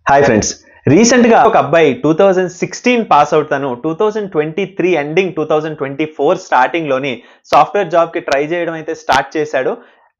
Hi friends, రీసెంట్గా ఒక అబ్బాయి 2016 పాస్ అవుట్, తను 2023 ఎండింగ్ 2024 స్టార్టింగ్లోని సాఫ్ట్వేర్ జాబ్కి ట్రై చేయడం అయితే స్టార్ట్ చేశాడు.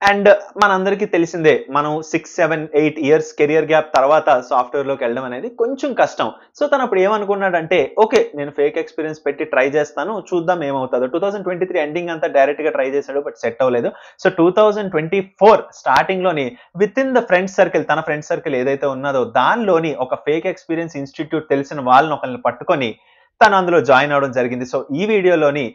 అండ్ మనందరికీ తెలిసిందే, మనం 6, 7, 8 ఇయర్స్ కెరియర్ గ్యాప్ తర్వాత సాఫ్ట్వేర్లోకి వెళ్ళడం అనేది కొంచెం కష్టం. సో తను అప్పుడు ఏమనుకున్నాడంటే, ఓకే నేను ఫేక్ ఎక్స్పీరియన్స్ పెట్టి ట్రై చేస్తాను, చూద్దాం ఏమవుతుందో. 2023 ఎండింగ్ అంతా డైరెక్ట్గా ట్రై చేశాడు, బట్ సెట్ అవ్వలేదు. సో 2024 స్టార్టింగ్లోని with in the friend circle, తన ఫ్రెండ్ సర్కిల్ ఏదైతే ఉన్నదో దానిలోని ఒక ఫేక్ ఎక్స్పీరియన్స్ ఇన్స్టిట్యూట్ తెలిసిన వాళ్ళని ఒకరిని పట్టుకొని తను అందులో జాయిన్ అవ్వడం జరిగింది. సో ఈ వీడియోలోని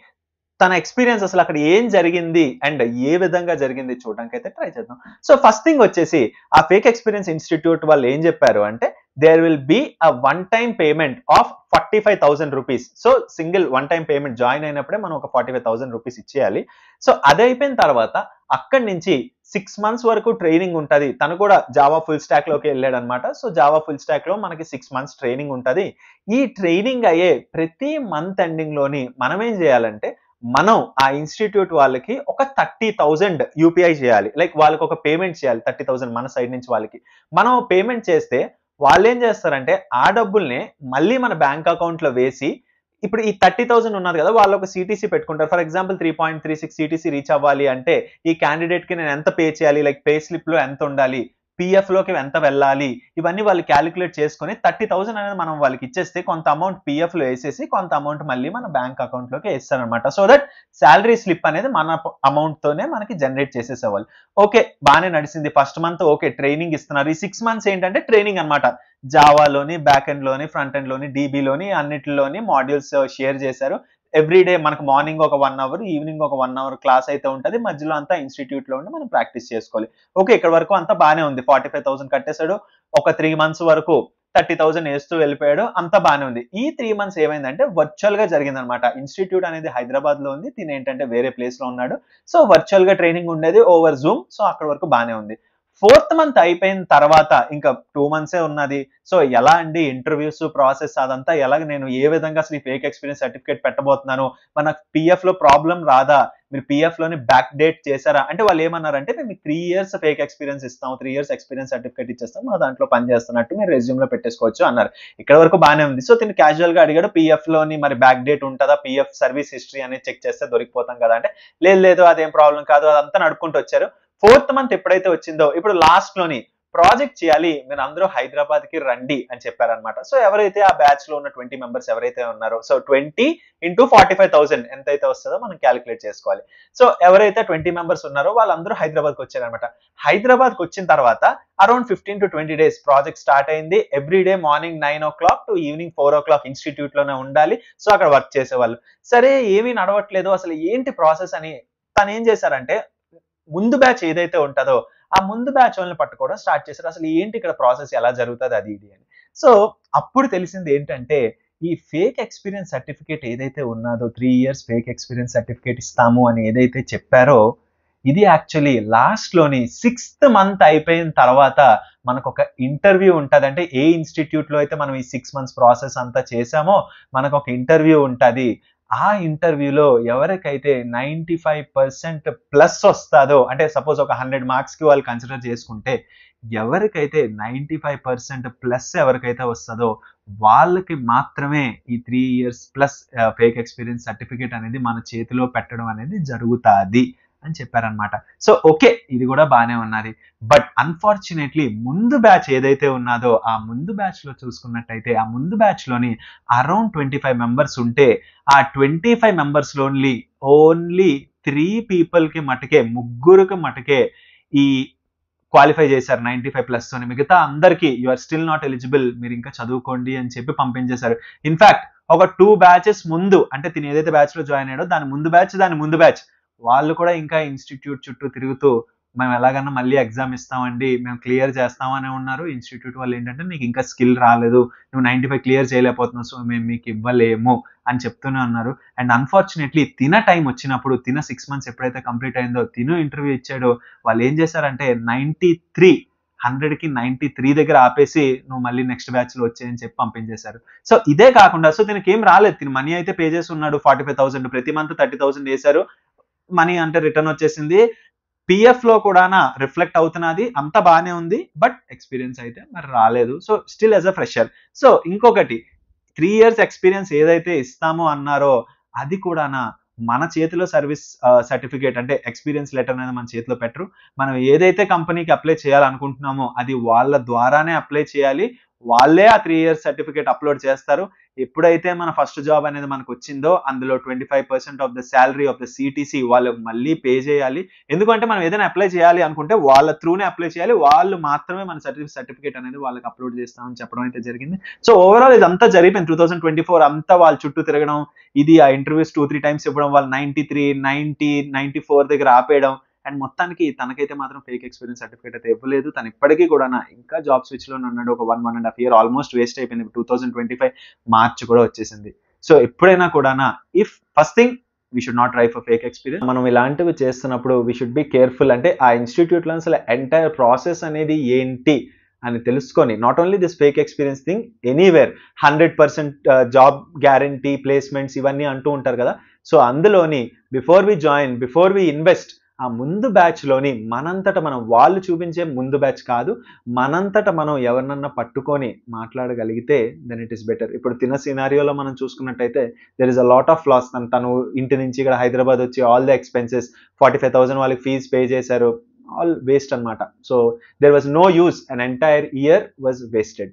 తన ఎక్స్పీరియన్స్ అసలు అక్కడ ఏం జరిగింది అండ్ ఏ విధంగా జరిగింది చూడడానికి అయితే ట్రై చేద్దాం. సో ఫస్ట్ థింగ్ వచ్చేసి, ఆ ఫేక్ ఎక్స్పీరియన్స్ ఇన్స్టిట్యూట్ వాళ్ళు ఏం చెప్పారు అంటే, there will be a one time payment of 45,000 rupees. So single one time payment, join అయినప్పుడే మనం ఒక 45,000 రూపీస్ ఇచ్చేయాలి. సో అది అయిపోయిన తర్వాత అక్కడి నుంచి 6 months వరకు ట్రైనింగ్ ఉంటుంది. తను కూడా జావా ఫుల్ స్టాక్ లోకి వెళ్ళాడు అనమాట. సో జావా ఫుల్ స్టాక్ లో మనకి 6 months ట్రైనింగ్ ఉంటుంది. ఈ ట్రైనింగ్ అయ్యే ప్రతి మంత్ ఎండింగ్ లోని మనం ఏం చేయాలంటే, మనం ఆ ఇన్స్టిట్యూట్ వాళ్ళకి ఒక 30,000 యూపీఐ చేయాలి. లైక్ వాళ్ళకి ఒక పేమెంట్ చేయాలి 30,000 మన సైడ్ నుంచి వాళ్ళకి. మనం పేమెంట్ చేస్తే వాళ్ళు ఏం చేస్తారంటే, ఆ డబ్బుల్ని మళ్ళీ మన బ్యాంక్ అకౌంట్ లో వేసి, ఇప్పుడు ఈ 30,000 ఉన్నది కదా, వాళ్ళు ఒక సిటీసీ పెట్టుకుంటారు. ఫర్ ఎగ్జాంపుల్ 3.36 సిటీసీ రీచ్ అవ్వాలి అంటే ఈ క్యాండిడేట్ కి నేను ఎంత పే చేయాలి, లైక్ పే స్లిప్ లో ఎంత ఉండాలి, పిఎఫ్ లోకి ఎంత వెళ్ళాలి, ఇవన్నీ వాళ్ళు క్యాలిక్యులేట్ చేసుకుని 30,000 అనేది మనం వాళ్ళకి ఇచ్చేస్తే, కొంత అమౌంట్ పిఎఫ్ లో వేసేసి కొంత అమౌంట్ మళ్ళీ మన బ్యాంక్ అకౌంట్ లోకి వేస్తారనమాట. సో దట్ శాలరీ స్లిప్ అనేది మన అమౌంట్ తోనే మనకి జనరేట్ చేసేసేవాళ్ళు. ఓకే, బాగానే నడిచింది. ఫస్ట్ మంత్ ఓకే ట్రైనింగ్ ఇస్తున్నారు. ఈ 6 months ఏంటంటే ట్రైనింగ్ అనమాట. జావాలోని, బ్యాక్ ఎండ్ లోని, ఫ్రంట్ ఎండ్ లోని, డీబీలోని అన్నిటిలోని మాడ్యూల్స్ షేర్ చేశారు. ఎవ్రీడే మనకు మార్నింగ్ ఒక 1 hour, ఈవినింగ్ ఒక 1 hour క్లాస్ అయితే ఉంటుంది. మధ్యలో అంతా ఇన్స్టిట్యూట్ లో ఉండి మనం ప్రాక్టీస్ చేసుకోవాలి. ఓకే, ఇక్కడ వరకు అంతా బాగానే ఉంది. 45,000 కట్టేశాడు. ఒక 3 months వరకు 30,000 వేస్తూ వెళ్ళిపోయాడు. అంతా బాగానే ఉంది. ఈ 3 months ఏమైందంటే వర్చువల్ గా జరిగిందనమాట. ఇన్స్టిట్యూట్ అనేది హైదరాబాద్ లో ఉంది, తిని ఏంటంటే వేరే ప్లేస్ లో ఉన్నాడు. సో వర్చువల్ గా ట్రైనింగ్ ఉండేది ఓవర్ జూమ్. సో అక్కడ వరకు బాగానే ఉంది. 4th month అయిపోయిన తర్వాత ఇంకా 2 months ఉన్నది. సో ఎలా అండి ఇంటర్వ్యూస్ ప్రాసెస్ అదంతా ఎలాగ, నేను ఏ విధంగా అసలు ఈ ఫేక్ ఎక్స్పీరియన్స్ సర్టిఫికేట్ పెట్టబోతున్నాను, మన పిఎఫ్ లో ప్రాబ్లం రాదా, మీరు పిఎఫ్ లోని బ్యాక్ డేట్ చేశారా అంటే, వాళ్ళు ఏమన్నారంటే, మేము 3 years ఫేక్ ఎక్స్పీరియన్స్ ఇస్తాం, 3 years ఎక్స్పీరియన్స్ సర్టిఫికేట్ ఇచ్చేస్తాం, మా దాంట్లో పని చేస్తున్నట్టు మీరు రెజ్యూమ్ లో పెట్టేసుకోవచ్చు అన్నారు. ఇక్కడ వరకు బాగానే ఉంది. సో తిని క్యాజువల్ గా అడిగాడు, పిఎఫ్ లోని మరి బ్యాక్ డేట్ ఉంటుందా, పిఎఫ్ సర్వీస్ హిస్టరీ అనేది చెక్ చేస్తే దొరికిపోతాం కదా అంటే, లేదు లేదు అదేం ప్రాబ్లం కాదు, అదంతా నడుపుకుంటూ వచ్చారు. 4th month ఎప్పుడైతే వచ్చిందో, ఇప్పుడు లాస్ట్ లోని ప్రాజెక్ట్ చేయాలి, మీరు అందరూ హైదరాబాద్ కి రండి అని చెప్పారనమాట. సో ఎవరైతే ఆ బ్యాచ్ లో ఉన్న 20 members ఎవరైతే ఉన్నారో, సో 20 into 45,000 ఎంతైతే వస్తుందో మనం క్యాలిక్యులేట్ చేసుకోవాలి. సో ఎవరైతే 20 members ఉన్నారో వాళ్ళందరూ హైదరాబాద్ కి వచ్చారనమాట. హైదరాబాద్ కి వచ్చిన తర్వాత around 15 to 20 days project start అయింది. Everyday morning 9 o'clock to evening 4 o'clock institute లోనే ఉండాలి. సో అక్కడ వర్క్ చేసేవాళ్ళు. సరే ఏమీ నడవట్లేదు, అసలు ఏంటి ప్రాసెస్ అని తను ఏం చేశారంటే, ముందు బ్యాచ్ ఏదైతే ఉంటుందో ఆ ముందు బ్యాచ్ వాళ్ళని పట్టుకోవడం స్టార్ట్ చేశారు. అసలు ఏంటి ఇక్కడ ప్రాసెస్ ఎలా జరుగుతుంది అది ఇది అని. సో అప్పుడు తెలిసింది ఏంటంటే, ఈ ఫేక్ ఎక్స్పీరియన్స్ సర్టిఫికేట్ ఏదైతే ఉన్నదో, 3 years ఫేక్ ఎక్స్పీరియన్స్ సర్టిఫికేట్ ఇస్తాము అని ఏదైతే చెప్పారో, ఇది యాక్చువల్లీ లాస్ట్ లోని 6th month అయిపోయిన తర్వాత మనకు ఒక ఇంటర్వ్యూ ఉంటుంది. అంటే ఏ ఇన్స్టిట్యూట్ లో అయితే మనం ఈ 6 months ప్రాసెస్ అంతా చేసామో మనకు ఒక ఇంటర్వ్యూ ఉంటుంది. ఆ ఇంటర్వ్యూలో ఎవరికైతే 95% ప్లస్ వస్తుందో, అంటే సపోజ్ ఒక 100 marks కి వాళ్ళు కన్సిడర్ చేసుకుంటే, ఎవరికైతే 95% ప్లస్ ఎవరికైతే వస్తుందో వాళ్ళకి మాత్రమే ఈ 3 years plus fake experience certificate అనేది మన చేతిలో పెట్టడం అనేది జరుగుతుంది అని చెప్పారనమాట. సో ఓకే, ఇది కూడా బాగానే ఉన్నది. బట్ అన్ఫార్చునేట్లీ ముందు బ్యాచ్ ఏదైతే ఉన్నదో, ఆ ముందు బ్యాచ్ లో చూసుకున్నట్టయితే, ఆ ముందు బ్యాచ్ లోని అరౌండ్ 25 members ఉంటే, ఆ 25 members లోన్లీ ఓన్లీ 3 people కి మటుకే, ముగ్గురికి మటుకే ఈ క్వాలిఫై చేశారు 95+ తోని. మిగతా అందరికి you are still not eligible, మీరు ఇంకా చదువుకోండి అని చెప్పి పంపించేశారు. ఇన్ఫాక్ట్ ఒక 2 batches ముందు, అంటే తిని ఏదైతే బ్యాచ్ లో జాయిన్ అయ్యాడో దాని ముందు బ్యాచ్ వాళ్ళు కూడా ఇంకా ఇన్స్టిట్యూట్ చుట్టూ తిరుగుతూ, మేము ఎలాగన్నా మళ్ళీ ఎగ్జామ్ ఇస్తామండి, మేము క్లియర్ చేస్తామని ఉన్నారు. ఇన్స్టిట్యూట్ వాళ్ళు ఏంటంటే, నీకు ఇంకా స్కిల్ రాలేదు, నువ్వు 95 క్లియర్ చేయలేకపోతున్నావు, సో మేము మీకు ఇవ్వలేము అని చెప్తూనే ఉన్నారు. అండ్ అన్ఫార్చునేట్లీ తిన టైం వచ్చినప్పుడు, తిన 6 months ఎప్పుడైతే కంప్లీట్ అయిందో, తిను ఇంటర్వ్యూ ఇచ్చాడో, వాళ్ళు ఏం చేశారంటే 100కి 93 దగ్గర ఆపేసి, నువ్వు మళ్ళీ నెక్స్ట్ బ్యాచ్ లో వచ్చేయని చెప్పి పంపించేశారు. సో ఇదే కాకుండా, సో దీనికి ఏం రాలేదు, తిని మనీ అయితే పే చేసి ఉన్నాడు 45,000, ప్రతి మంత్ 30,000 వేశారు. మనీ అంటే రిటర్న్ వచ్చేసింది. పిఎఫ్ లో కూడా రిఫ్లెక్ట్ అవుతున్నది, అంత బాగానే ఉంది, బట్ ఎక్స్పీరియన్స్ అయితే మరి రాలేదు. So still as a fresher. So ఇంకొకటి 3 years ఎక్స్పీరియన్స్ ఏదైతే ఇస్తామో అన్నారో అది కూడా మన చేతిలో సర్వీస్ సర్టిఫికేట్ అంటే ఎక్స్పీరియన్స్ లెటర్ అనేది మన చేతిలో పెట్టరు. మనం ఏదైతే కంపెనీకి అప్లై చేయాలనుకుంటున్నామో అది వాళ్ళ ద్వారానే అప్లై చేయాలి. వాళ్ళే ఆ 3 years సర్టిఫికేట్ అప్లోడ్ చేస్తారు. ఎప్పుడైతే మన ఫస్ట్ జాబ్ అనేది మనకు వచ్చిందో అందులో 25% of the salary of the CTC వాళ్ళు మళ్ళీ పే చేయాలి. ఎందుకంటే మనం ఏదైనా అప్లై చేయాలి అనుకుంటే వాళ్ళ త్రూనే అప్లై చేయాలి. వాళ్ళు మాత్రమే మన సర్టిఫికేట్ అనేది వాళ్ళకి అప్లోడ్ చేస్తామని చెప్పడం అయితే జరిగింది. సో ఓవరాల్ ఇదంతా జరిగిపోయింది. 2024 అంతా వాళ్ళ చుట్టూ తిరగడం, ఇది ఆ ఇంటర్వ్యూస్ 2-3 టైమ్స్ ఇవ్వడం, వాళ్ళు 93, 90, 94 దగ్గర ఆపేయడం. అండ్ మొత్తానికి తనకైతే మాత్రం ఫేక్ ఎక్స్పీరియన్స్ సర్టిఫికేట్ అయితే ఇవ్వలేదు. తను ఇప్పటికీ కూడా ఇంకా జాబ్ స్విచ్ లోనే ఉన్నాడు. ఒక 1.5 year ఆల్మోస్ట్ వేస్ట్ అయిపోయింది. 2025 మార్చ్ కూడా వచ్చేసింది. సో ఎప్పుడైనా కూడా if first thing we should not try for fake experience. మనం ఇలాంటివి చేస్తున్నప్పుడు వీ షుడ్ బి కేర్ఫుల్. అంటే ఆ ఇన్స్టిట్యూట్ లో అసలు ఎంటైర్ ప్రాసెస్ అనేది ఏంటి అని తెలుసుకొని, not only this fake experience thing, anywhere 100% job guarantee placements ఇవన్నీ అంటూ ఉంటారు కదా. సో అందులోని before we join, before we invest, ఆ ముందు బ్యాచ్ లోని మనంతట మనం, వాళ్ళు చూపించే ముందు బ్యాచ్ కాదు, మనంతట మనం ఎవరినన్నా పట్టుకొని మాట్లాడగలిగితే దెన్ ఇట్ ఈస్ బెటర్. ఇప్పుడు తిన సినారియోలో మనం చూసుకున్నట్టయితే there is a lot of loss. తను ఇంటి నుంచి ఇక్కడ హైదరాబాద్ వచ్చి ఆల్ ద ఎక్స్పెన్సెస్ 45,000 వాళ్ళకి ఫీజ్ పే చేశారు, ఆల్ వేస్ట్ అన్నమాట. So there was no use, an entire year was wasted.